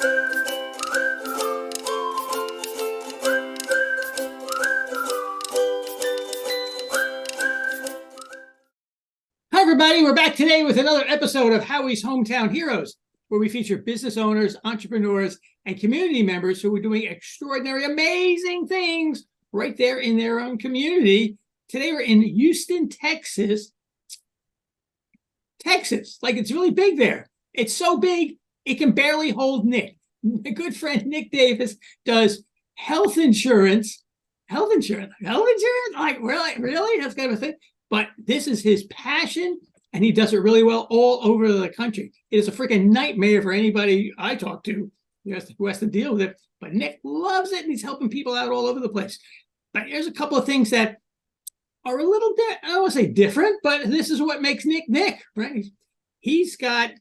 Hi, everybody. We're back today with another episode of Howie's Hometown Heroes, where we feature business owners, entrepreneurs, and community members who are doing extraordinary, amazing things right there in their own community. Today, we're in Houston, Texas. Like, it's really big there. It's so big, it can barely hold Nick. My good friend Nick Davis does health insurance. Health insurance? Like, really? That's kind of a thing. But this is his passion, and he does it really well all over the country. It is a freaking nightmare for anybody I talk to who has to deal with it. But Nick loves it, and he's helping people out all over the place. But here's a couple of things that are a little, I don't want to say different, but this is what makes Nick Nick, right? He's got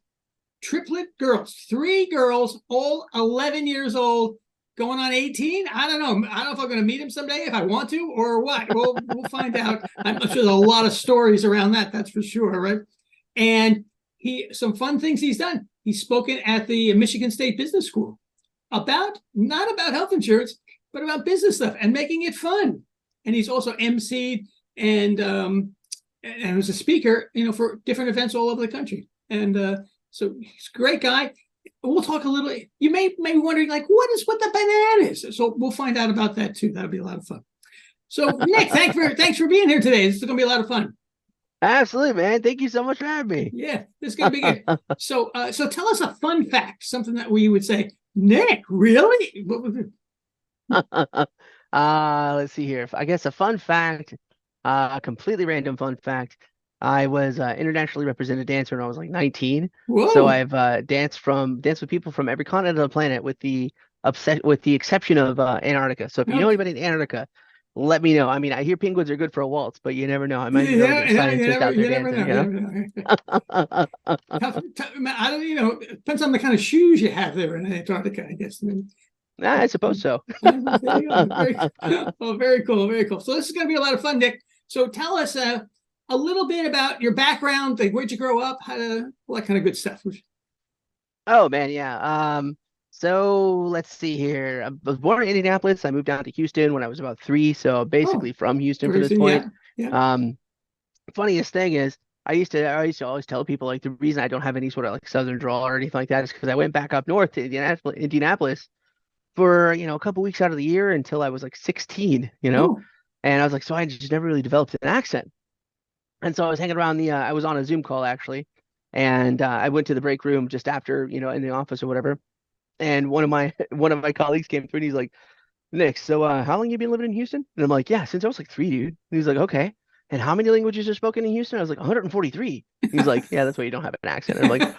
triplet girls, 3 girls, all 11 years old, going on 18. I don't know if I'm going to meet him someday, if I want to, or what. We'll find out. I'm sure there's a lot of stories around that, that's for sure, right? And some fun things he's done. He's spoken at the Michigan State Business School not about health insurance, but about business stuff and making it fun. And he's also emceed and was a speaker, for different events all over the country. And so he's a great guy. We'll talk a little. You may be wondering, like, what is with the bananas? So we'll find out about that too. That'll be a lot of fun. So Nick, thanks for being here today. This is going to be a lot of fun. Absolutely, man. Thank you so much for having me. Yeah, this is going to be good. So tell us a fun fact, something that we would say, Nick, really? What was it? Let's see here. I guess a fun fact, completely random fun fact. I was internationally represented dancer when I was like 19. Whoa. So I've danced with people from every continent of the planet, with the exception of Antarctica. So if you know anybody in Antarctica, let me know. I mean, I hear penguins are good for a waltz, but you never know. I might be able to get a scientist out there dancing. I don't. It depends on the kind of shoes you have there in Antarctica, I guess. I suppose so. Very cool, very cool. So this is going to be a lot of fun, Nick. So tell us a little bit about your background, like where'd you grow up, all that kind of good stuff. Oh man, yeah. So let's see here. I was born in Indianapolis. I moved down to Houston when I was about 3, so basically from Houston for this point. Yeah. Funniest thing is I used to always tell people, like, the reason I don't have any sort of like southern drawl or anything like that is because I went back up north to Indianapolis for a couple weeks out of the year until I was like 16, and I was like, so I just never really developed an accent. And so I was hanging around I was on a Zoom call actually, and I went to the break room just after, in the office or whatever. And one of my colleagues came through and he's like, Nick, so how long you been living in Houston? And I'm like, yeah, since I was like 3, dude. And he's like, okay. And how many languages are spoken in Houston? I was like, 143. He's like, yeah, that's why you don't have an accent. And I'm like,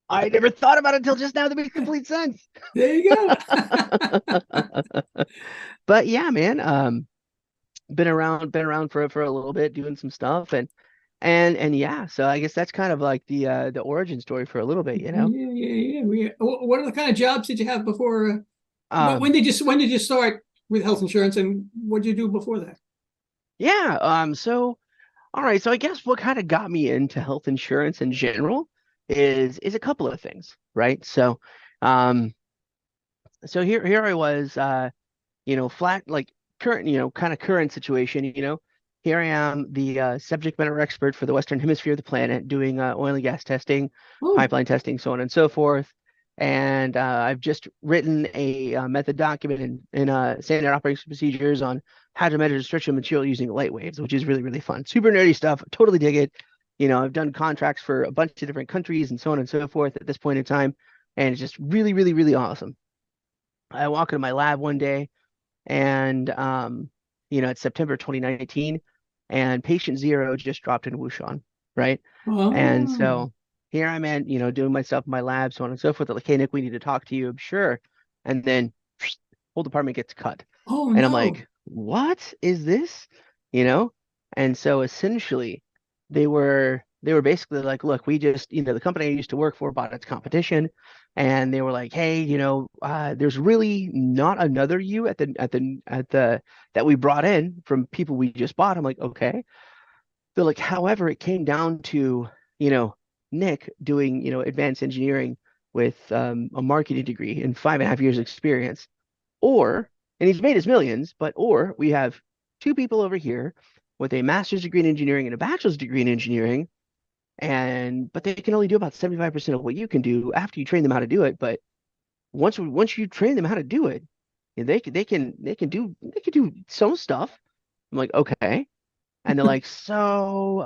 I never thought about it until just now. That makes complete sense. There you go. But yeah, man, been around for a little bit, doing some stuff, and yeah, so I guess that's kind of like the origin story for a little bit, Yeah. What are the kind of jobs did you have before? When did you start with health insurance, and what did you do before that? Yeah. So all right. So I guess what kind of got me into health insurance in general is a couple of things, right? So here I was, flat, like current situation, Here I am, the subject matter expert for the Western Hemisphere of the planet, doing oil and gas testing, pipeline testing, so on and so forth. And I've just written a method document in standard operating procedures on how to measure structural material using light waves, which is really, really fun. Super nerdy stuff. Totally dig it. I've done contracts for a bunch of different countries and so on and so forth at this point in time. And it's just really, really, really awesome. I walk into my lab one day, and it's September 2019, and patient 0 just dropped in Wushan, right? And so here I'm doing my stuff in my lab, so on and so forth. Like, hey, Nick, we need to talk to you. I'm sure. And then whole department gets cut. And I'm like, what is this? And so essentially they were basically like, look, we just, the company I used to work for bought its competition, and they were like, hey, there's really not another you at the that we brought in from people we just bought. I'm like, okay. They're like, however, it came down to, Nick doing, advanced engineering with a marketing degree and 5.5 years experience, or, and he's made his millions, or we have two people over here with a master's degree in engineering and a bachelor's degree in engineering, but they can only do about 75% of what you can do after you train them how to do it. But once you train them how to do it, they can do some stuff. I'm like, okay. And they're like, so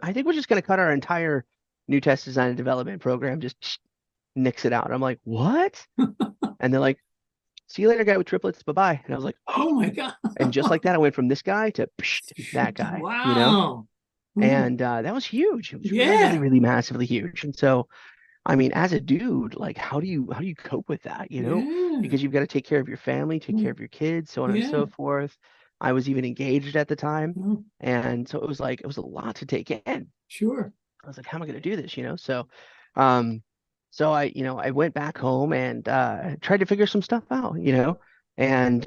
I think we're just gonna cut our entire new test design and development program, just nix it out. I'm like, what? And they're like, see you later, guy with triplets. Bye bye. And I was like, Oh my God. and just like that, I went from this guy to that guy, Wow. Mm. And that was huge. It was really, really, Yeah. really massively huge. And so, I mean, as a dude, like, how do you cope with that? Yeah. Because you've got to take care of your family, take care Mm. of your kids, so on and Yeah. so forth. I was even engaged at the time, Mm. and so it was a lot to take in. Sure. I was like, how am I going to do this? Um, so I went back home and tried to figure some stuff out, and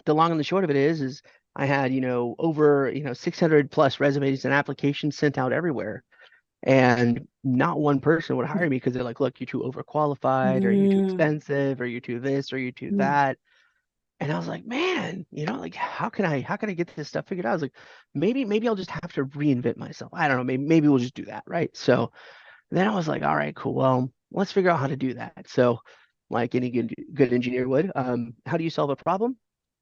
the long and the short of it is I had, over, 600 plus resumes and applications sent out everywhere. And not one person would hire me because they're like, look, you're too overqualified, or you're too Yeah. expensive, or you're too this, or you're too Mm. that. And I was like, man, like how can I get this stuff figured out? I was like, maybe I'll just have to reinvent myself. I don't know, maybe we'll just do that, right? So then I was like, all right, cool. Well, let's figure out how to do that. So, like any good engineer would, how do you solve a problem?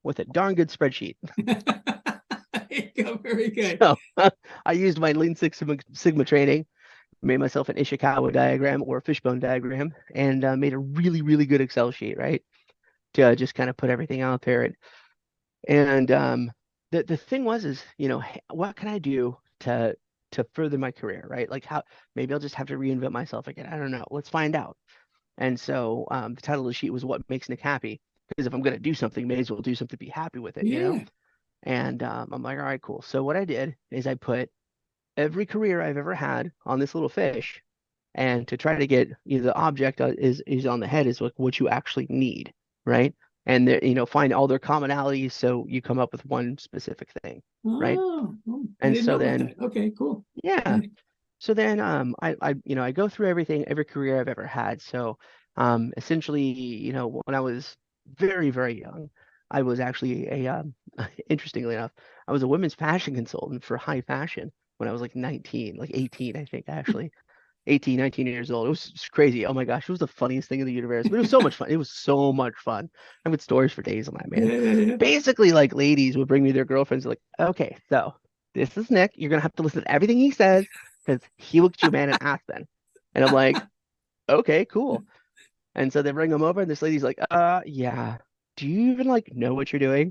With a darn good spreadsheet. There you go. Very good. So I used my Lean Six Sigma training, made myself an Ishikawa diagram or a fishbone diagram, and made a really, really good Excel sheet, right? To just kind of put everything out there. And the thing was is, what can I do to further my career, right? Like how maybe I'll just have to reinvent myself again. I don't know. Let's find out. And so the title of the sheet was What Makes Nick Happy? Because if I'm going to do something, may as well do something to be happy with it. Yeah. And I'm like, all right, cool. So what I did is I put every career I've ever had on this little fish, and to try to get the object is on the head is like what you actually need, right? And find all their commonalities so you come up with one specific thing, right? Oh, I And didn't so know about then, that. Okay, cool. yeah, Yeah. so then I go through every career I've ever had. So essentially, when I was very, very young, I was actually interestingly enough, I was a women's fashion consultant for high fashion when I was like 19, like 18, I think actually. 18, 19 years old. It was just crazy. Oh my gosh, it was the funniest thing in the universe. But it was so much fun. It was so much fun. I've got stories for days on that, man. Yeah. Yeah. Basically, like ladies would bring me their girlfriends, like, okay, so this is Nick. You're gonna have to listen to everything he says because he looked at you, man, and asked them. And I'm like, okay, cool. And so they bring him over, and this lady's like, yeah. Do you even like know what you're doing?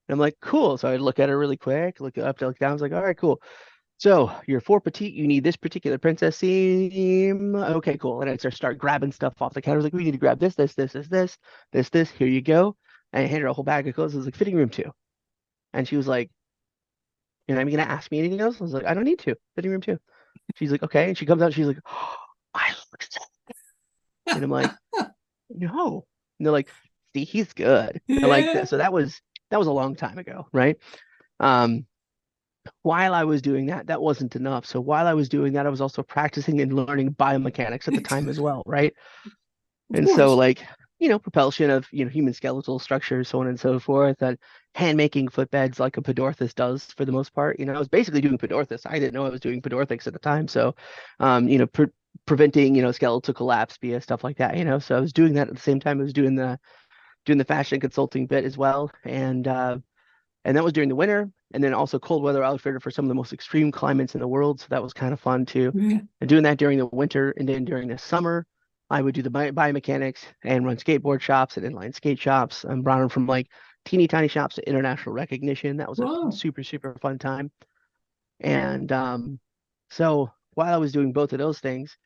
And I'm like, cool. So I look at her really quick, look up, look down. I was like, all right, cool. So you're four petite. You need this particular princess theme. Okay, cool. And I start grabbing stuff off the counter. I was like, we need to grab this. Here you go. And I handed her a whole bag of clothes. It was like fitting room two. And she was like, you're not even gonna ask me anything else? I was like, I don't need to. Fitting room two. She's like, okay. And she comes out. And she's like, oh, I look so. And I'm like, no. And they're like, see, he's good. And like Yeah. that. So that was a long time ago, right? Um, while I was doing that, that wasn't enough. So while I was doing that, I was also practicing and learning biomechanics at the time as well, right? Of And so course. like, propulsion of, human skeletal structures, so on and so forth, and hand making footbeds like a Podorthus does for the most part. I was basically doing Podorthus. I didn't know I was doing Podorthics at the time. So, preventing, skeletal collapse via stuff like that. So I was doing that at the same time I was doing the fashion consulting bit as well. And that was during the winter, and then also cold weather outfitter for some of the most extreme climates in the world. So that was kind of fun too. Yeah. And doing that during the winter, and then during the summer, I would do the biomechanics and run skateboard shops and inline skate shops. I'm brought them from like teeny tiny shops to international recognition. That was a Wow. super, super fun time. And so while I was doing both of those things,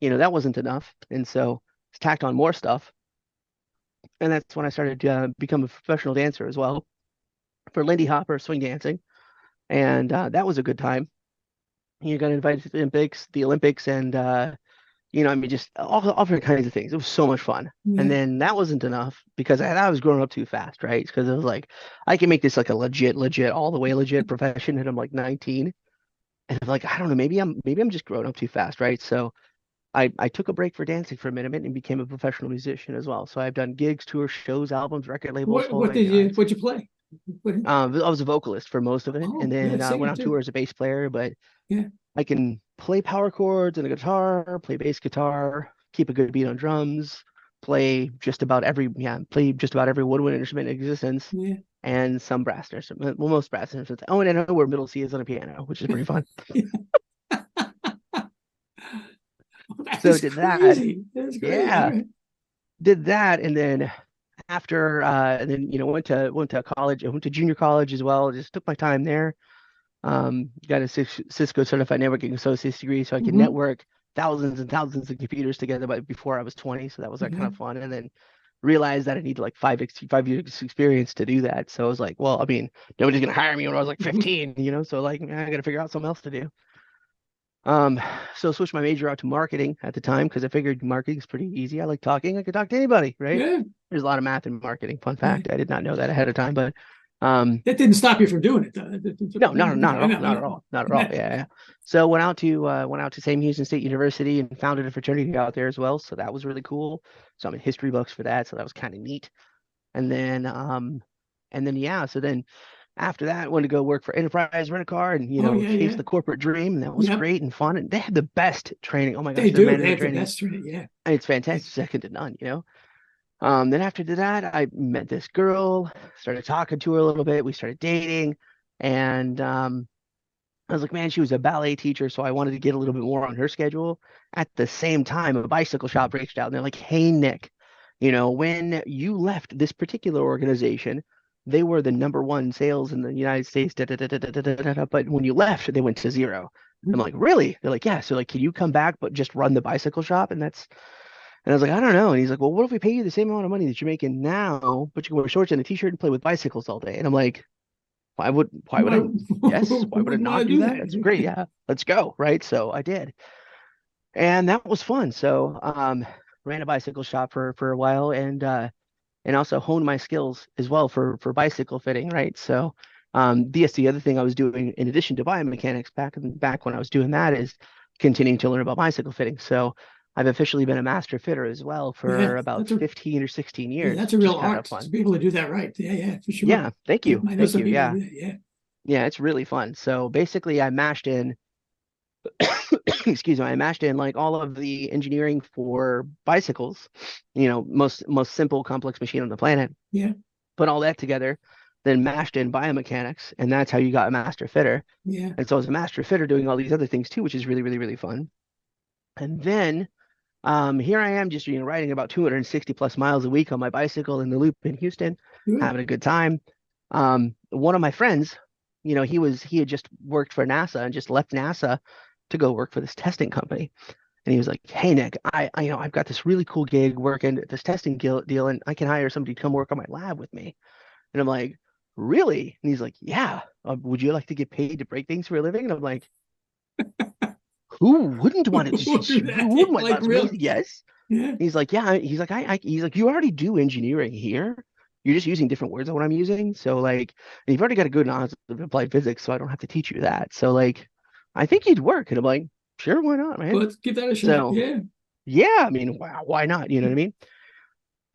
that wasn't enough. And so I tacked on more stuff. And that's when I started to become a professional dancer as well for Lindy Hopper swing dancing. And that was a good time. You got invited to the Olympics, and I mean, just all different kinds of things. It was so much fun. And Yeah. then that wasn't enough because I was growing up too fast, right? Because it was like I can make this like a legit, all the way legit profession, and I'm like 19, and I'm like, I don't know, maybe I'm just growing up too fast, right? So I took a break for dancing for a minute and became a professional musician as well. So I've done gigs, tours, shows, albums, record labels, whole What nine did you yards. what'd you play? What, I was a vocalist for most of it, and oh, yeah, then singer went on too. tour as a bass player. But Yeah. I can play power chords on a guitar, play bass guitar, keep a good beat on drums, play just about every woodwind instrument in existence, Yeah. and some brass instruments. Well, most brass instruments. Oh, and I know where middle C is on a piano, which is pretty fun. That So is did that. crazy. That's great. All Yeah, right. did that, and then after, and then went to college. I went to junior college as well. Just took my time there. Got a Cisco certified networking associate's degree, so I could Mm-hmm. network thousands and thousands of computers together. But before I was 20, so that was like kind Yeah. of fun. And then realized that I needed like 5 years experience to do that. So I was like, well, I mean, nobody's gonna hire me when I was like 15, So like, I got to figure out something else to do. Um, so switched my major out to marketing at the time because I figured marketing is pretty easy. I like talking. I could talk to anybody, right? Yeah. There's a lot of math in marketing. Fun Yeah. fact, I did not know that ahead of time, but um, That didn't stop you from doing it, though. no, not at I all, know. I not at all, not at all. know. Yeah, yeah. So went out to Sam Houston State University and founded a fraternity out there as well. So that was really cool. So I'm in history books for that. So that was kind of neat. And then yeah. So then after that, I went to go work for Enterprise Rent a Car and Oh, yeah, chase yeah. the corporate dream. And that was Yep. great and fun. And they had the best training. Oh my They gosh, their do. They management have the training. best training. Yeah. It's fantastic, second to none. Then after that, I met this girl, started talking to her a little bit. We started dating, and I was like, man, she was a ballet teacher, so I wanted to get a little bit more on her schedule. At the same time, a bicycle shop reached out and they're like, hey, Nick, when you left this particular organization, they were the number one sales in the United States, da, da, da, da, da, da, da, da, but when you left, they went to zero. I'm like, really? They're like, yeah. So like, can you come back, but just run the bicycle shop? And I was like, I don't know. And he's like, well, what if we pay you the same amount of money that you're making now, but you can wear shorts and a t-shirt and play with bicycles all day? And I'm like, why would Why I yes, why would I wouldn't want not to do do that? That's great. that? Yeah, let's go. Right. So I did. And that was fun. So ran a bicycle shop for a while and also honed my skills as well for bicycle fitting, right? So the other thing I was doing in addition to biomechanics back when I was doing that is continuing to learn about bicycle fitting. So I've officially been a master fitter as well Yeah, for about 15 or 16 yeah, years, that's a which real is kind art of to fun. be able to do that right. Yeah, yeah, for sure. Yeah, thank you. I know Thank some you. people that Yeah. do that. Yeah. Yeah, it's really fun. So basically I mashed in excuse me, I mashed in like all of the engineering for bicycles, most simple complex machine on the planet, Yeah. put all that together, then mashed in biomechanics, and that's how you got a master fitter. Yeah. And so I was a master fitter doing all these other things too, which is really, really, really fun. And then here I am just riding about 260 plus miles a week on my bicycle in the loop in Houston, Good. having a good time. One of my friends, he had just worked for NASA and just left NASA to go work for this testing company. And he was like, "Hey Nick, I've got this really cool gig working at this testing deal, and I can hire somebody to come work on my lab with me." And I'm like, "Really?" And he's like, "Yeah. Would you like to get paid to break things for a living?" And I'm like, "Who wouldn't want to? We'll do Who that. Yeah, wouldn't want? like That's amazing. really. Yes." Yeah. He's like, "Yeah." He's like, He's like, "You already do engineering here. You're just using different words than what I'm using. So like, and you've already got a good knowledge of applied physics, so I don't have to teach you that. So like, I think you'd work." And I'm like, "Sure, why not, man?" Let's give that a shot. So Yeah. yeah, I mean, wow, why not? You know what I mean?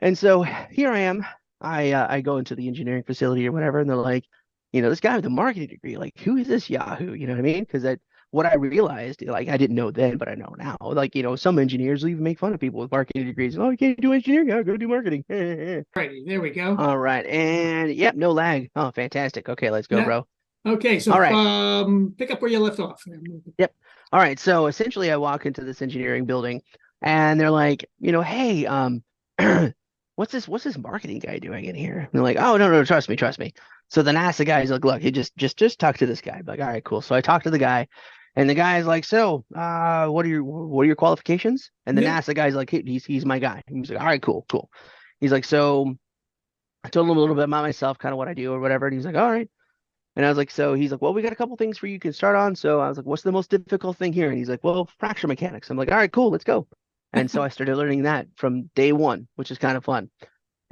And so here I am. I go into the engineering facility or whatever, and they're like, this guy with a marketing degree, like, who is this Yahoo? You know what I mean? Because that what I realized, like, I didn't know then, but I know now. Like, some engineers will even make fun of people with marketing degrees. Oh, you can't do engineering? Yeah, go do marketing. Righty. There we go. All right, and yep, no lag. Oh, fantastic. Okay, let's go, Yeah. bro. Okay. So All right. pick up where you left off. Yep. All right. So essentially, I walk into this engineering building, and they're like, hey, what's this marketing guy doing in here? And they're like, oh no, trust me, trust me. So the NASA guy's like, look, he just talk to this guy. I'm like, all right, cool. So I talk to the guy, and the guy's like, so, what are your qualifications? And the Yeah. NASA guy's like, he's my guy. He's like, all right, cool, cool. He's like, so I told him a little bit about myself, kind of what I do or whatever, and he's like, all right. And I was like, so he's like, well, we got a couple things for you can start on. So I was like, what's the most difficult thing here? And he's like, well, fracture mechanics. I'm like, all right, cool, let's go. And so I started learning that from day one, which is kind of fun.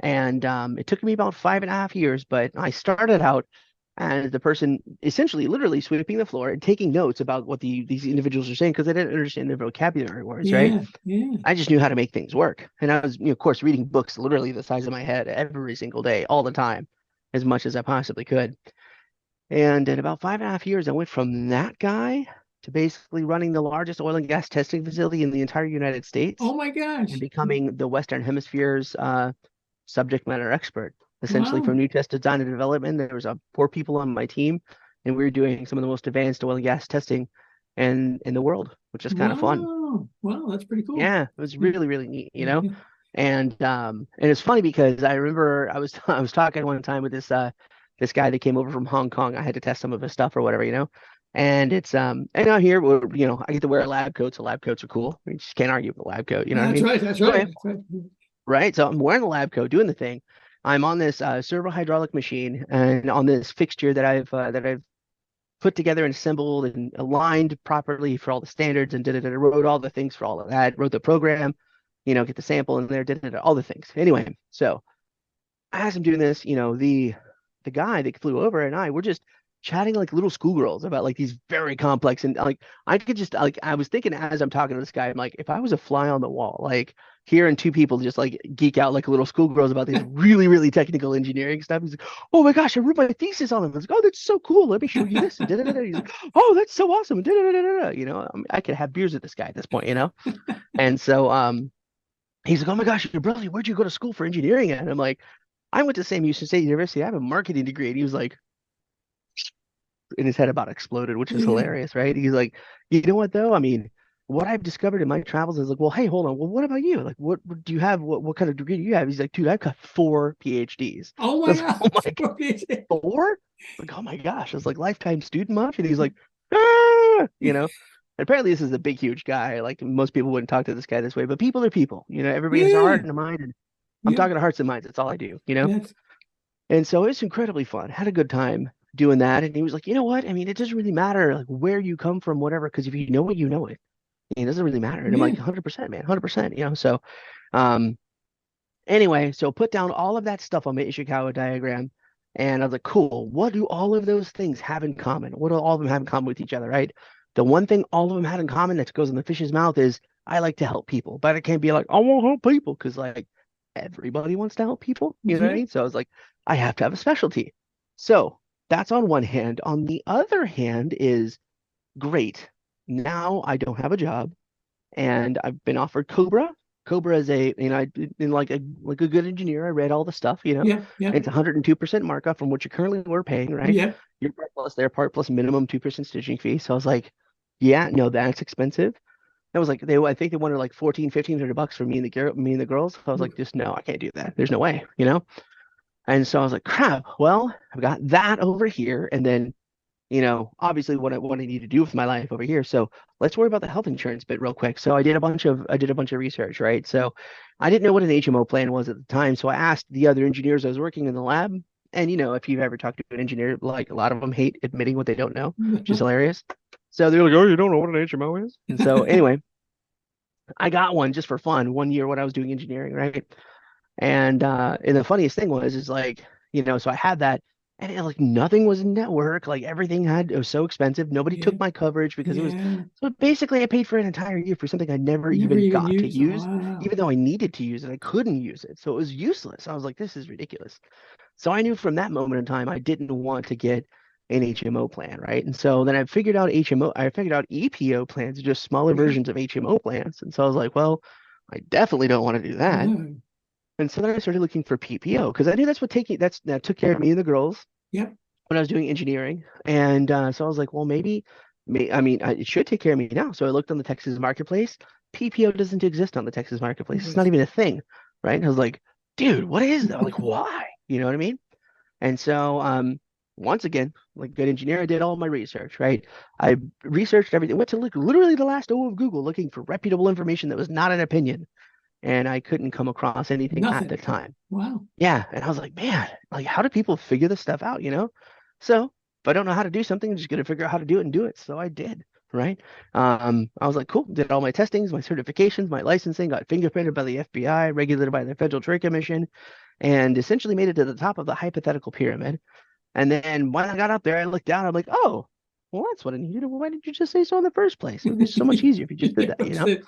And it took me about 5.5 years, but I started out as the person essentially literally sweeping the floor and taking notes about what these individuals are saying because I didn't understand their vocabulary words, right? Yeah. Yeah. I just knew how to make things work. And I was, of course, reading books literally the size of my head every single day, all the time, as much as I possibly could. And in about 5.5 years, I went from that guy to basically running the largest oil and gas testing facility in the entire United Oh States my and gosh. becoming the Western Hemisphere's subject matter expert. Essentially, Wow. from new test design and development, there was 4 people on my team, and we were doing some of the most advanced oil and gas testing in the world, which is kind of fun. Wow. Wow. That's pretty cool. Yeah, it was Yeah. really, really neat, Yeah. And it's funny because I remember I was talking one time with this guy that came over from Hong Kong. I had to test some of his stuff or whatever. And it's and out here I get to wear a lab coat, so lab coats are cool. You just can't argue with a lab coat, you know what I That's mean? right. That's right. Anyway, That's right. right? So I'm wearing the lab coat, doing the thing. I'm on this servo hydraulic machine and on this fixture that I've put together and assembled and aligned properly for all the standards and did it. I wrote all the things for all of that, wrote the program, get the sample in there, did it, all the things. Anyway, so as I'm doing this, the guy that flew over and I were just chatting like little schoolgirls about like these very complex and like I could just like I was thinking as I'm talking to this guy, I'm like, if I was a fly on the wall, like hearing 2 people just like geek out like little schoolgirls about these really, really technical engineering stuff. He's like, oh my gosh, I wrote my thesis on it. I was like, oh, that's so cool. Let me show you this. And da-da-da-da. He's like, oh, that's so awesome. And da-da-da-da-da. I could have beers with this guy at this point. And so he's like, oh my gosh, you're brilliant. Where'd you go to school for engineering at? And I'm like, I went to Sam Houston State University. I have a marketing degree. And he was like, and his head about exploded, which is Yeah. hilarious, right? He's like, you know what though? I mean, what I've discovered in my travels is like, well, hey, hold on. Well, what about you? Like, what do you have? What kind of degree do you have? He's like, dude, I've got 4 PhDs. Oh I my was like, oh gosh. my God, 4? Like, oh my gosh. I was like, lifetime student much? And he's like, ah. And apparently this is a big, huge guy. Like most people wouldn't talk to this guy this way, but people are people. Everybody has a heart Yeah. and a mind, and I'm Yeah. talking to hearts and minds. That's all I do. That's And so it's incredibly fun. Had a good time doing that. And he was like, you know what? I mean, it doesn't really matter like where you come from, whatever, because if you know it, you know it. It doesn't really matter. And I'm yeah. like, 100%, man, 100%. So, um, anyway, so put down all of that stuff on my Ishikawa diagram. And I was like, cool. What do all of those things have in common? What do all of them have in common with each other, right? The one thing all of them had in common that goes in the fish's mouth is I like to help people, but I can't be like, I won't help people because like everybody wants to help people. You know what I Yeah. mean? So I was like, I have to have a specialty. So that's on one hand. On the other hand is great. Now I don't have a job and I've been offered Cobra. Cobra is in like a good engineer, I read all the stuff. Yeah. Yeah. It's 102% markup from what you currently were paying, right? Yeah. Your part plus their part plus minimum 2% stitching fee. So I was like, yeah, no, that's expensive. That was like I think they wanted like 1,500 bucks for me and the girls. So I was like, just no, I can't do that. There's no way. And so I was like, crap. Well, I've got that over here, and then obviously what I need to do with my life over here. So let's worry about the health insurance bit real quick. So I did a bunch of research, right? So I didn't know what an HMO plan was at the time. So I asked the other engineers I was working in the lab. And if you've ever talked to an engineer, like a lot of them hate admitting what they don't know, which is hilarious. So they're like, oh, you don't know what an HMO is? And so anyway, I got one just for fun 1 year when I was doing engineering, right? And the funniest thing is like, so I had that and like nothing was in network. Like it was so expensive. Nobody Yeah. took my coverage because it was Yeah. so basically I paid for an entire year for something I never Never even even got to used. Oh, use, wow. even though I needed to use it. I couldn't use it. So it was useless. I was like, this is ridiculous. So I knew from that moment in time I didn't want to get an HMO plan, right? And so then I figured out EPO plans, just smaller Yeah. versions of HMO plans. And so I was like, well, I definitely don't want to do that. No. And so then I started looking for PPO because I knew that took care of me and the girls Yep. when I was doing engineering. And so I was like, well, I mean, it should take care of me now. So I looked on the Texas marketplace. PPO doesn't exist on the Texas marketplace. It's not Yes. even a thing, right? And I was like, dude, what is that? Like, why? You know what I mean? And so, once again, like good engineer, I did all my research, right? I researched everything, went to look literally the last O of Google looking for reputable information that was not an opinion, and I couldn't come across anything at the Nothing. time. Wow. Yeah, and I was like, man, like how do people figure this stuff out? So if I don't know how to do something, I'm just gonna figure out how to do it and do it. So I did, right? I was like, cool, did all my testings, my certifications, my licensing, got fingerprinted by the FBI, regulated by the Federal Trade Commission, and essentially made it to the top of the hypothetical pyramid. And then when I got up there, I looked down. I'm like, oh, well, that's what I needed. Well, why did you just say so in the first place? It would be so much easier if you just did Yeah, that, you know?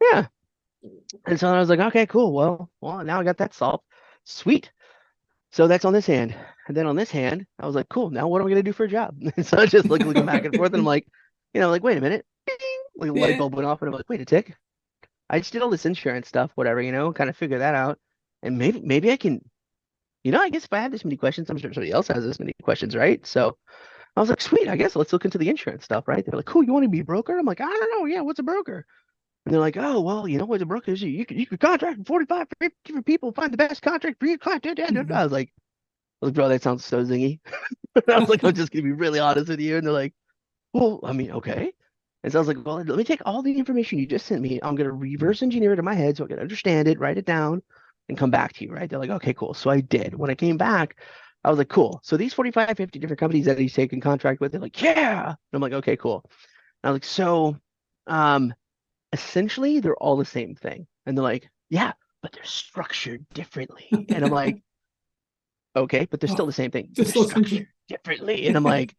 Yeah. And so I was like, okay, cool. Well, now I got that solved. Sweet. So that's on this hand. And then on this hand, I was like, cool. Now what am I gonna do for a job? And so I just like looking back and forth, and I'm like, like, wait a minute. Bing! Like a light yeah. bulb went off, and I'm like, wait a tick. I just did all this insurance stuff, whatever, kind of figure that out. And maybe I can, I guess if I have this many questions, I'm sure somebody else has this many questions, right? So I was like, sweet, I guess let's look into the insurance stuff, right? They're like, cool, you want to be a broker? I'm like, I don't know. Yeah, what's a broker? And they're like, oh, well, what a broker is. You could contract with 45 different people, find the best contract for your client. I was like, bro, that sounds so zingy. I was like, I'm just gonna be really honest with you. And they're like, well, I mean, okay. And so I was like, well, let me take all the information you just sent me. I'm gonna reverse engineer it in my head so I can understand it, write it down, and come back to you, right? They're like, okay, cool. So I did. When I came back, I was like, cool. So these 45, 50 different companies that he's taking contract with, they're like, yeah. And I'm like, okay, cool. And I was like, so um essentially they're all the same thing. And they're like, yeah, but they're structured differently. And I'm like, okay, but they're still Oh, the same thing, but just they're so simple. structured differently. And I'm like,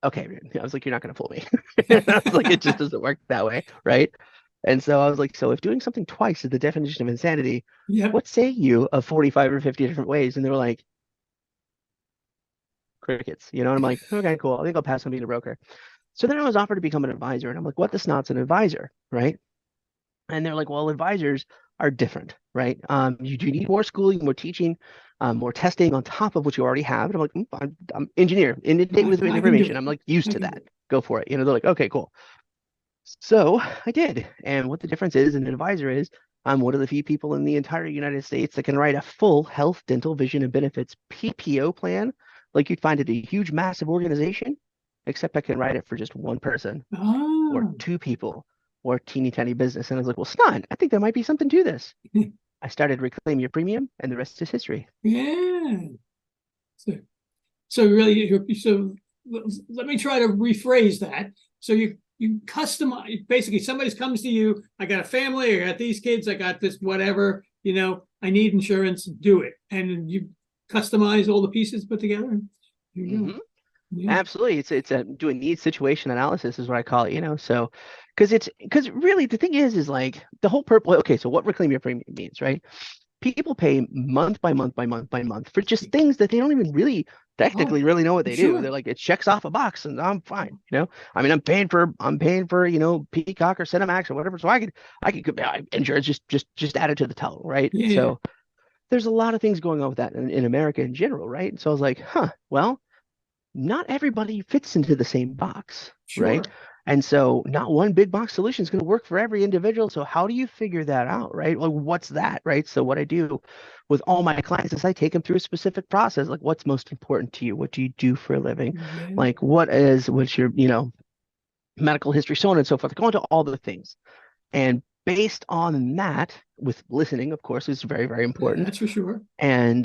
okay, I was like, you're not gonna fool me. I was like, it just doesn't work that way, right? And so I was like, so if doing something twice is the definition of insanity, Yep. what say you of 45 or 50 different ways? And they were like, crickets, And I'm like, okay, cool. I think I'll pass on being a broker. So then I was offered to become an advisor, and I'm like, what the snot's an advisor, right? And they're like, well, advisors are different, right? You do need more schooling, more teaching, more testing on top of what you already have. And I'm like, I'm engineer, inundate with I can do information. it. I'm like used I to can do that. it. Go for it. They're like, okay, cool. So I did. And what the difference is, an advisor is, I'm one of the few people in the entire United States that can write a full health, dental, vision, and benefits PPO plan, like you'd find at a huge, massive organization, except I can write it for just one person or Oh, two people or a teeny tiny business. And I was like, well, snot, I think there might be something to this. I started Reclaim Your Premium, and the rest is history. yeah. So, so really, so let me try to rephrase that. So you customize, basically somebody comes to you, I got a family, I got these kids, I got this whatever, I need insurance, do it. And you customize all the pieces put together. Here you go. Mm-hmm. Yeah. Absolutely. It's a doing needs situation analysis is what I call it. So because really the thing is like the whole purpose. Okay, so what Reclaim Your Premium means, right? People pay month by month by month by month for just things that they don't even really Oh, technically really know what they do. They're sure. like, it checks off a box and I'm fine. I mean, I'm paying for, Peacock or Cinemax or whatever. So I could insurance just add it to the total, right? Yeah, So there's a lot of things going on with that in America in general, right? So I was like, well, not everybody fits into the same box, right? sure. And so not one big box solution is going to work for every individual. So how do you figure that out, right? Like what's that, right? So what I do with all my clients is I take them through a specific process. Like what's most important to you? What do you do for a living? Yeah. Like what's your, medical history, so on and so forth. Go into all the things. And based on that, with listening, of course, is very, very important, That's for sure. and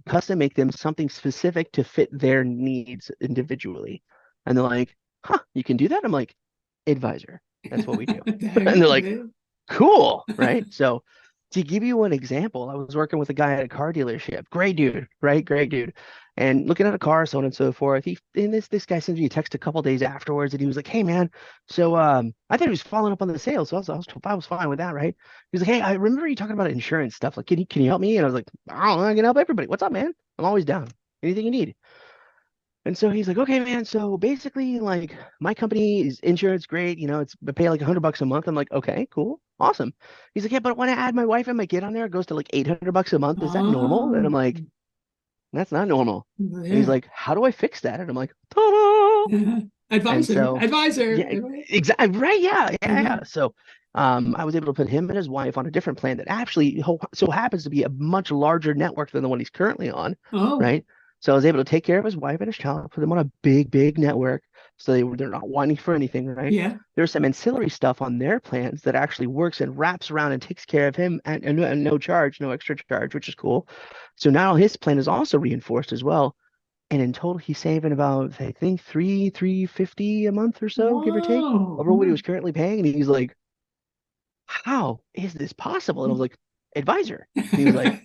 custom make them something specific to fit their needs individually. And they're like, you can do that? I'm like, advisor. That's what we do. There And they're like, you cool, right? So to give you an example, I was working with a guy at a car dealership. Great dude, right? Great dude. And looking at a car, so on and so forth. This guy sends me a text a couple days afterwards, and he was like, "Hey man, so I thought he was following up on the sale, so I was fine with that, right?" He was like, "Hey, I remember you talking about insurance stuff. Like, can you help me?" And I was like, "I don't know, I can help everybody. What's up, man? I'm always down. Anything you need." And so he's like, okay, man. So basically, like, my company is insurance, great. It's I pay like $100 a month. I'm like, okay, cool, awesome. He's like, yeah, but when I add my wife and my kid on there, it goes to like $800 a month. Is that normal? And I'm Oh, like, that's not normal. And he's yeah. like, how do I fix that? And I'm like, ta-da! Yeah. And Advisor, so, advisor. yeah, exactly, right, yeah, yeah, Yeah. yeah. So, I was able to put him and his wife on a different plan that actually so happens to be a much larger network than the one he's currently on, Oh, right? So I was able to take care of his wife and his child, put them on a big, big network, so they're not whining for anything, right? yeah. There's some ancillary stuff on their plans that actually works and wraps around and takes care of him and no charge, no extra charge, which is cool. So now his plan is also reinforced as well. And in total, he's saving about, I think, 350 a month or so, give or take, Whoa. over what he was currently paying. And he's like, how is this possible? And I was like, advisor. And he was like,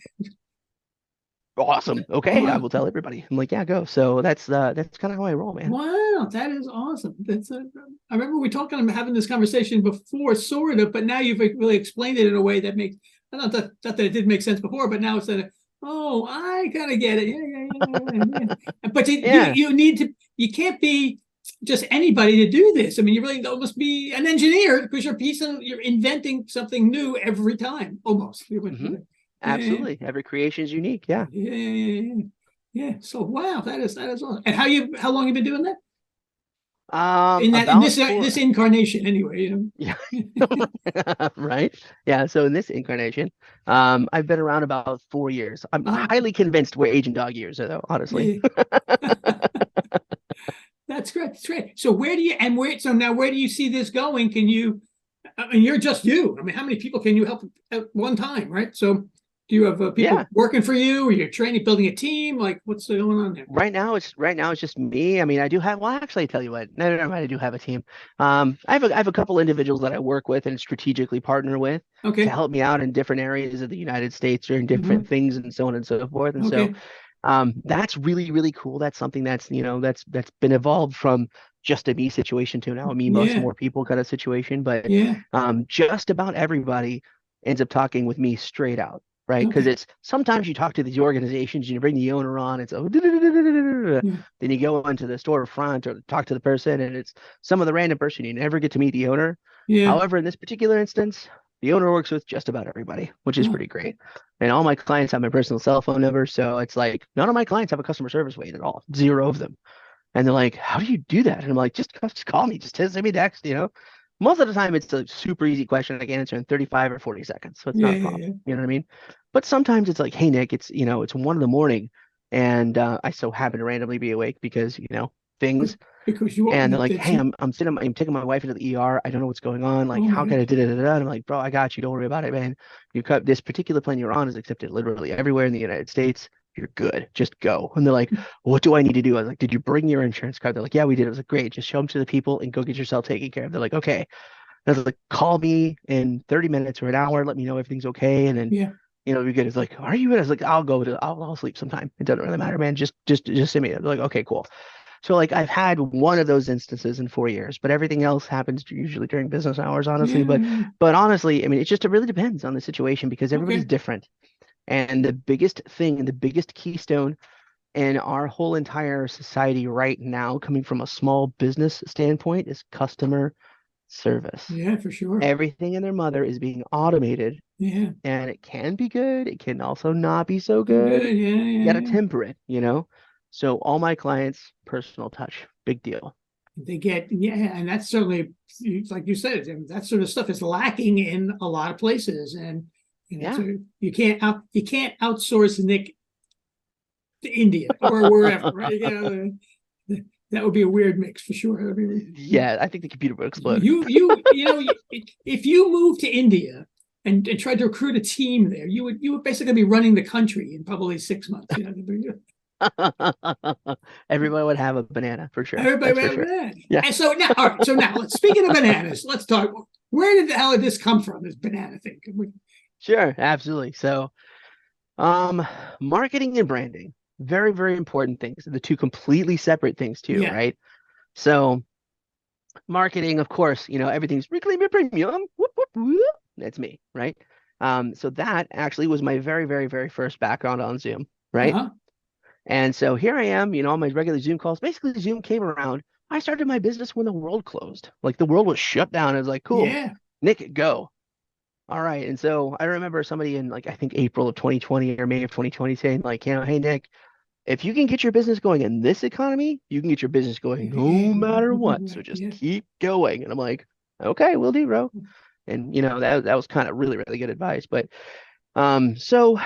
awesome. Okay, I Wow. will tell everybody. I'm like, yeah, go. So that's kind of how I roll, man. Wow, that is awesome. I remember we talking about having this conversation before, sort of, but now you've really explained it in a way that makes, not that it didn't make sense before, but now it's that, oh, I kind of get it. Yeah. But Yeah. you need to, you can't be just anybody to do this. I mean, you really almost be an engineer because you're inventing something new every time, almost. Hmm. Yeah, Absolutely. Every creation is unique. Yeah. yeah. So wow, that is awesome. And how long you been doing that? In About this four. incarnation anyway, Yeah. know. Right. Yeah. So in this incarnation, I've been around about 4 years. I'm Oh, highly convinced we're aging dog years, though, honestly. yeah. That's great. That's great. So so now where do you see this going? I mean, you're just you. I mean, how many people can you help at one time, right? So do you have people Yeah. working for you, or you're training, building a team? Like what's going on there? Right now it's just me. I mean, I do have, well, actually, I tell you what, no, never mind. I do have a team. I have a couple individuals that I work with and strategically partner with to Okay. help me out in different areas of the United States or in different Mhm. things and so on and so forth. And so Okay. that's really, really cool. That's something that's, that's been evolved from just a me situation to now a me plus Yeah. more people kind of situation. But Yeah. just about everybody ends up talking with me straight out, right? Because Okay. it's sometimes you talk to these organizations and you bring the owner on, it's oh, Yeah. then you go into the storefront or talk to the person, and it's some of the random person you never get to meet the owner. Yeah. However, in this particular instance, the owner works with just about everybody, which is Oh, pretty great. And all my clients have my personal cell phone number. So it's like none of my clients have a customer service wait at all. Zero of them. And they're like, how do you do that? And I'm like, just call me, just send me a text. Most of the time it's a super easy question I can answer in 35 or 40 seconds. So it's yeah, not a yeah, problem. yeah. You know what I mean? But sometimes it's like, hey Nick, it's 1 in the morning and I so happen to randomly be awake because, things. Because you And they're like, that's hey, I'm taking my wife into the ER. I don't know what's going on. Like, oh my how can I gosh. do that? And I'm like, bro, I got you. Don't worry about it, man. You cut this particular plan you're on is accepted literally everywhere in the United States. You're good. Just go. And they're like, what do I need to do? I was like, did you bring your insurance card? They're like, yeah, we did. I was like, great. Just show them to the people and go get yourself taken care of. They're like, okay. And I was like, call me in 30 minutes or an hour. Let me know everything's okay. And then, Yeah. we good. It's like, are you good? I was like, I'll sleep sometime. It doesn't really matter, man. Just send me. They're like, okay, cool. So like I've had one of those instances in 4 years, but everything else happens usually during business hours, honestly. Yeah. But Yeah. but honestly, I mean, it really depends on the situation because everybody's Okay. different. And the biggest thing and the biggest keystone in our whole entire society right now, coming from a small business standpoint, is customer service. Yeah, for sure. Everything in their mother is being automated, Yeah. and it can be good. It can also not be so So good. good. Yeah. You got to Yeah. temper it. So all my clients, personal touch, big deal. They get, yeah, and that's certainly, like you said, that sort of stuff is lacking in a lot of places. And Yeah. so you can't outsource Nick to India or wherever, right? That would be a weird mix for sure. I mean, Yeah, I think the computer would explode. if you move to India and tried to recruit a team there, you would basically be running the country in probably 6 months. Everybody would have a banana for sure. Everybody That's would for have sure. that. Yeah, And so now, all right. So now, speaking of bananas, let's talk. Where did the hell did this come from? This banana thing? sure, absolutely. So, um, marketing and branding, very, very important things. The two completely separate things too, Yeah. right? So, marketing, of course, everything's reclaim your premium. Whoop, whoop, whoop. That's me, right? So that actually was my very, very, very first background on Zoom, Uh right? huh. And so here I am, on my regular Zoom calls. Basically, Zoom came around. I started my business when the world closed. Like the world was shut down. I was like, cool, Yeah. Nick, go. All right. And so I remember somebody in like I think April of 2020 or May of 2020 saying, like, hey Nick, if you can get your business going in this economy, you can get your business going no matter what. So just Yeah. keep going. And I'm like, okay, we'll do, bro. And that was kind of really, really good advice. But so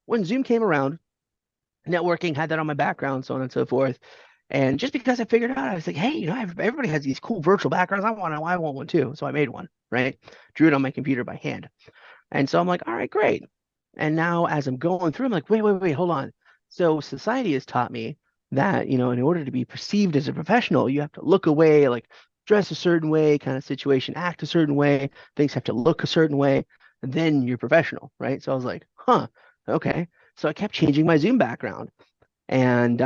when Zoom came around, networking, had that on my background, so on and so forth. And just because I figured it out, I was like, hey, everybody has these cool virtual backgrounds. I want one too. So I made one, right? Drew it on my computer by hand. And so I'm like, all right, great. And now as I'm going through, I'm like, wait, hold on. So society has taught me that, in order to be perceived as a professional, you have to look away, like dress a certain way, kind of situation, act a certain way, things have to look a certain way, and then you're professional, right? So I was like, huh, okay. So I kept changing my Zoom background and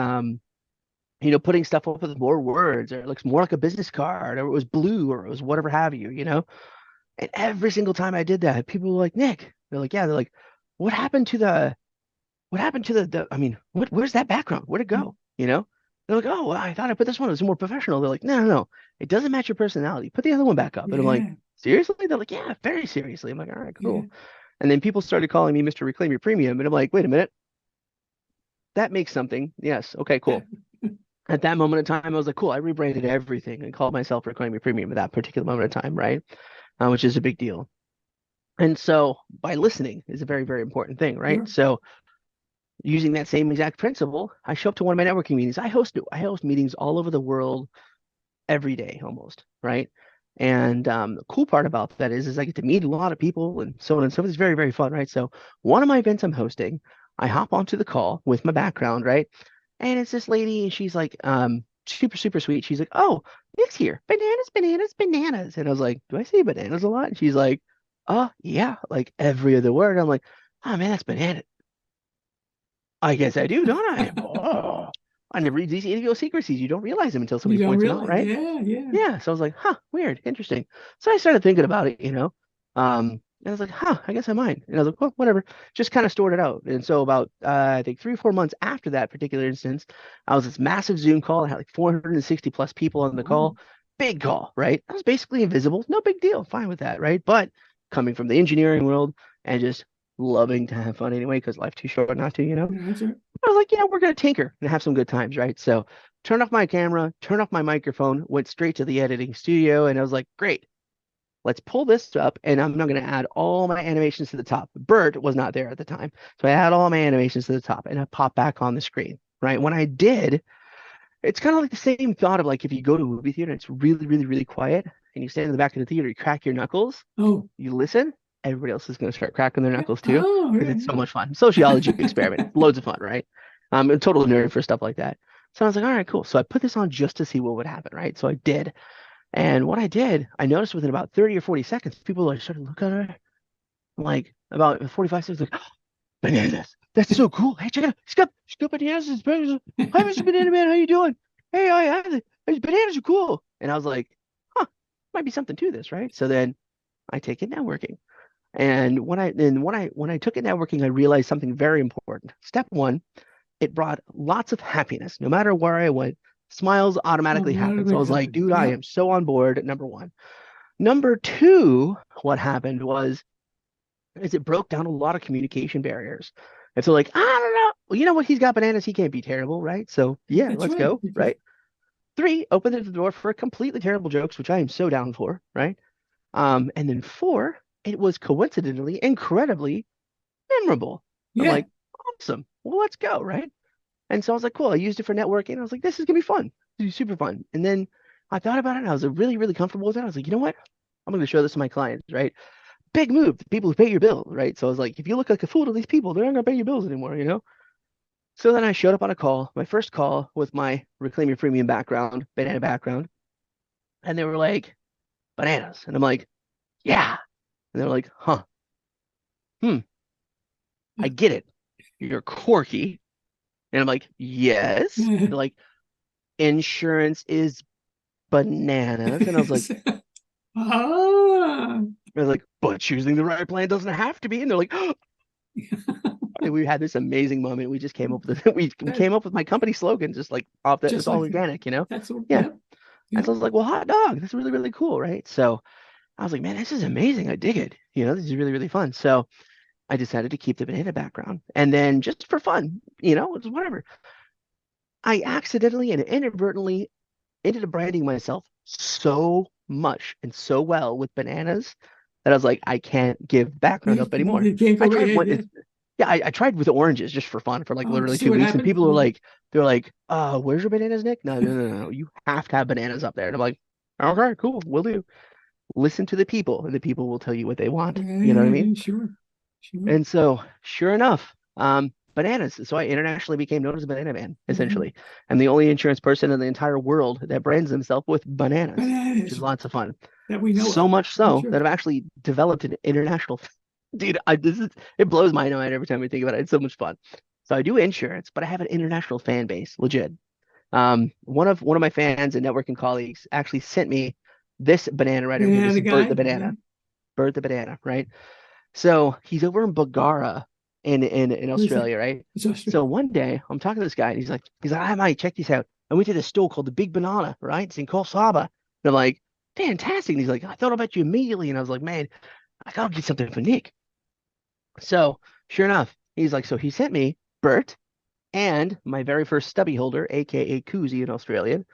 putting stuff up with more words, or it looks more like a business card, or it was blue, or it was whatever have you. And every single time I did that, people were like, Nick, they're like, yeah, they're like, what happened to I mean, where's that background? Where'd it go? They're like, oh, well, I thought I put this one. It was more professional. They're like, no, no, no. It doesn't match your personality. Put the other one back up. And I'm like, Yeah. seriously? They're like, yeah, very seriously. I'm like, all right, Yeah. cool. And then people started calling me Mr. Reclaim Your Premium. And I'm like, wait a minute. That makes something. Yes. Okay, cool. At that moment in time, I was like, cool. I rebranded everything and called myself Reclaim Your Premium at that particular moment in time, right? Which is a big deal. And so by listening is a very, very important thing, right? Sure. So using that same exact principle, I show up to one of my networking meetings. I host meetings all over the world every day almost, right? And the cool part about that is I get to meet a lot of people and so on and so forth. It's very, very fun, right? So one of my events I'm hosting, I hop onto the call with my background, right? And it's this lady, and she's like, super, super sweet. She's like, oh, Nick's here. Bananas, bananas, bananas. And I was like, do I say bananas a lot? And she's like, yeah, like every other word. I'm like, oh man, that's banana. I guess I do, don't I? Oh, I never read these idiosyncrasies. You don't realize them until You somebody don't points them out, realize. right? Yeah. Yeah. Yeah. So I was like, huh, weird, interesting. So I started thinking about it. And I was like, huh, I guess I might. And I was like, well, whatever. Just kind of stored it out. And so about I think 3 or 4 months after that particular instance, I was this massive Zoom call. I had like 460 plus people on the Wow. call. Big call, right? I was basically invisible. No big deal. Fine with that, right? But coming from the engineering world and just loving to have fun anyway, because life's too short not to. Yeah, that's right. I was like, we're gonna tinker and have some good times, right? So turned off my camera, turned off my microphone, went straight to the editing studio, and I was like, great, let's pull this up, and I'm not gonna add all my animations to the top. Bert was not there at the time, so I add all my animations to the top, and I pop back on the screen, right? When I did, it's kind of like the same thought of like if you go to a movie theater and it's really, really, really quiet, and you stand in the back of the theater, you crack your knuckles, Oh. you listen, everybody else is going to start cracking their Yeah. knuckles too Oh. because Yeah. it's so much fun. Sociology experiment, loads of fun, right? I'm a total nerd for stuff like that. So I was like, all right, cool. So I put this on just to see what would happen, right? So I did. And what I did, I noticed within about 30 or 40 seconds, people like started looking at it. Like about 45 seconds, like, bananas. That's so cool. Hey, check it out. He's got bananas. Hi, Mr. Banana Man. How you doing? Hey, these bananas are cool. And I was like, huh, might be something to this, right? So then I take it networking. And when I took it networking, I realized something very important. Step one, it brought lots of happiness. No matter where I went, smiles Oh, automatically that happened. So I would was like, happen. dude, I Yep. am so on board. Number one. Number two, what happened was is it broke down a lot of communication barriers. And so like, I don't know. Well, you know what? He's got bananas. He can't be terrible, right? So yeah, That's let's right. go, right? Three, opened the door for completely terrible jokes, which I am so down for, right? And then four, it was coincidentally incredibly memorable. I'm Yeah. like, awesome. Well, let's go, right? And so I was like, cool. I used it for networking. I was like, this is gonna be fun. This is super fun. And then I thought about it and I was really, really comfortable with it. I was like, you know what? I'm gonna show this to my clients, right? Big move, the people who pay your bill, right? So I was like, if you look like a fool to these people, they're not gonna pay your bills anymore. So then I showed up on a call, my first call with my Reclaim Your Premium background, banana background, and they were like, bananas. And I'm like, yeah. And they're like, huh, hmm, I get it. You're quirky. And I'm like, yes. They're like, insurance is bananas. And I was like, Ah. but choosing the right plan doesn't have to be. And they're like, and we had this amazing moment. We just came up with we That, came up with my company slogan, just like off that. just It's all like that. organic. That's what, Yeah. yep. And Yep. so I was like, well, hot dog, that's really, really cool, right? So I was like, man, this is amazing. I dig it. This is really, really fun. So I decided to keep the banana background. And then just for fun, it's whatever. I accidentally and inadvertently ended up branding myself so much and so well with bananas that I was like, I can't give background up anymore. You can't I go tried ahead. one. Yeah. Yeah, I tried with oranges just for fun for like Oh, literally see two what weeks, and happened? people were Oh, like, they're like, where's your bananas, Nick? No, no, no, no, you have to have bananas up there. And I'm like, okay, cool, we'll do. Listen to the people, and the people will tell you what they want. yeah, You know what I yeah, mean? yeah, sure. Sure. And so, sure enough, bananas. So I internationally became known as a banana man, Mhm. essentially. I'm the only insurance person in the entire world that brands himself with bananas, which is Bananas lots of fun. that we know So of. much Yeah, so sure. that I've actually developed an international Dude, it blows my mind every time I think about it. It's so much fun. So I do insurance, but I have an international fan base, legit. One of my fans and networking colleagues actually sent me this banana right over here. Yeah, This the is Bert guy. the Yeah. banana. Bert the banana, right? So he's over in Bulgaria in What is that? Australia, right? It's Australia. So one day I'm talking to this guy and he's like, I might check this out. I went to this store called the Big Banana, right? It's in Coffs Harbour. And I'm like, fantastic. And he's like, I thought about you immediately. And I was like, man, I gotta get something for Nick. So sure enough, he's like, so he sent me Bert and my very first stubby holder, aka Koozie in Australian.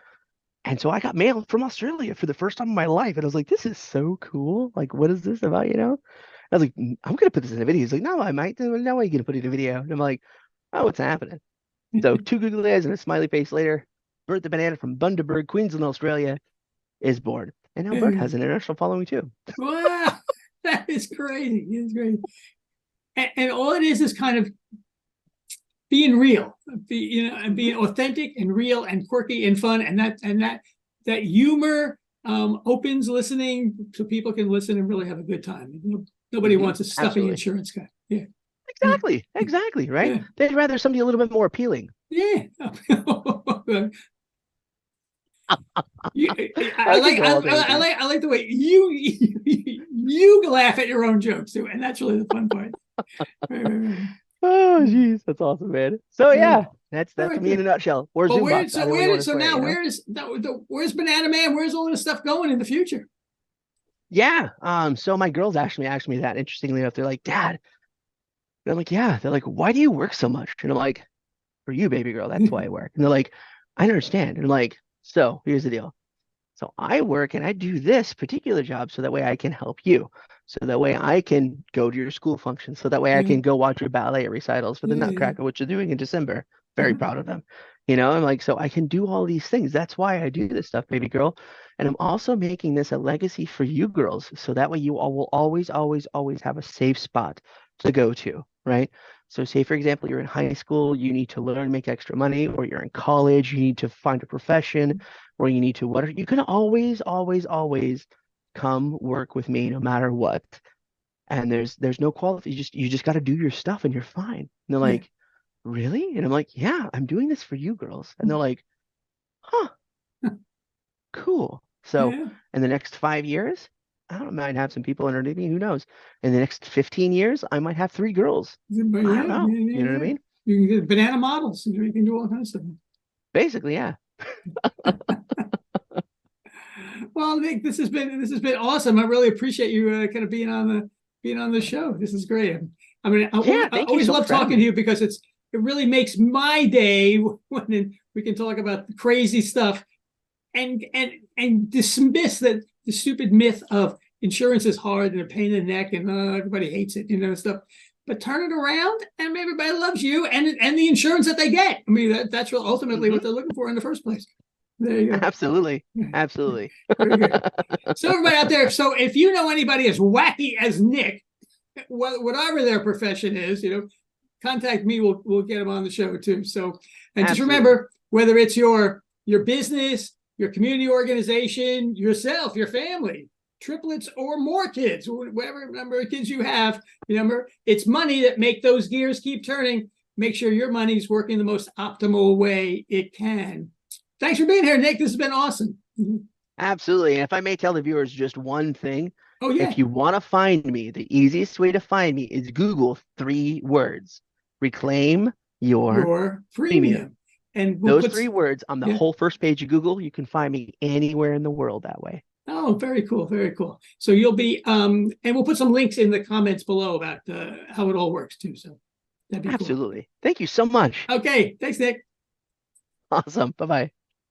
And so I got mail from Australia for the first time in my life. And I was like, this is so cool. Like, what is this about, I was like, I'm gonna put this in a video. He's like, no, I might. No way you're gonna put it in a video. And I'm like, oh, what's happening? So two googly eyes and a smiley face later, Bert the banana from Bundaberg, Queensland, Australia is born. And now Bert has an international following too. Wow, that is crazy. It's crazy. And all it is kind of being real, and being authentic and real and quirky and fun, and that humor opens listening so people can listen and really have a good time. Nobody wants a stuffy Absolutely. insurance guy. Yeah. Exactly, right? Yeah. They'd rather somebody a little bit more appealing. Yeah. You, I I like the way you laugh at your own jokes too, and that's really the fun part. Oh, geez, that's awesome, man. So yeah, that's Right, me in a nutshell. Or but Zoombox. Either way you want to say it, where's Banana Man? Where's all this stuff going in the future? Yeah. So my girls asked me that. Interestingly enough, they're like, Dad. And I'm like, yeah. They're like, why do you work so much? And I'm like, for you, baby girl, that's why I work. And they're like, I understand. And I'm like, so here's the deal. So I work and I do this particular job so that way I can help you. So that way I can go to your school function. So that way I can go watch your ballet recitals for the Yeah. Nutcracker, which you're doing in December. Very proud of them. I'm like, so I can do all these things. That's why I do this stuff, baby girl. And I'm also making this a legacy for you girls. So that way you all will always, always, always have a safe spot to go to, right? So say, for example, you're in high school, you need to learn, make extra money, or you're in college, you need to find a profession, or you need to whatever. You can always, always, always come work with me no matter what. And there's no quality. You just got to do your stuff and you're fine. And they're Yeah. like, really? And I'm like, yeah, I'm doing this for you girls. And they're like, huh, cool. So Yeah. in the next 5 years, I don't might have some people underneath me. Who knows? In the next 15 years, I might have 3 girls. Yeah. I don't know. You know what I Yeah. mean? You can get banana models. You can do all kinds of stuff. Basically, yeah. Well, Nick, this has been awesome. I really appreciate you kind of being on the show. This is great. I mean, Yeah, I thank you always so love much for having talking to me. you because it really makes my day when we can talk about the crazy stuff and dismiss the stupid myth of insurance is hard and a pain in the neck and everybody hates it, stuff. But turn it around and everybody loves you and the insurance that they get. I mean, that's ultimately what they're looking for in the first place. There you go. Absolutely. Absolutely. Very good. So everybody out there, so if you know anybody as wacky as Nick, whatever their profession is, contact me. We'll get them on the show too. So, and just Absolutely. remember, whether it's your business, your community organization, yourself, your family, triplets or more kids, whatever number of kids you have, remember it's money that make those gears keep turning. Make sure your money's working the most optimal way it can. Thanks for being here, Nick. This has been awesome. Absolutely. And if I may tell the viewers just one thing, Oh yeah. if you want to find me, the easiest way to find me is Google 3 words. Reclaim your Your premium. premium. And Those 3 words on the yeah. whole first page of Google, you can find me anywhere in the world that way. Oh, very cool. Very cool. So you'll be and we'll put some links in the comments below about how it all works too. So that'd be Absolutely. Cool. Thank you so much. Okay. Thanks, Nick. Awesome. Bye-bye.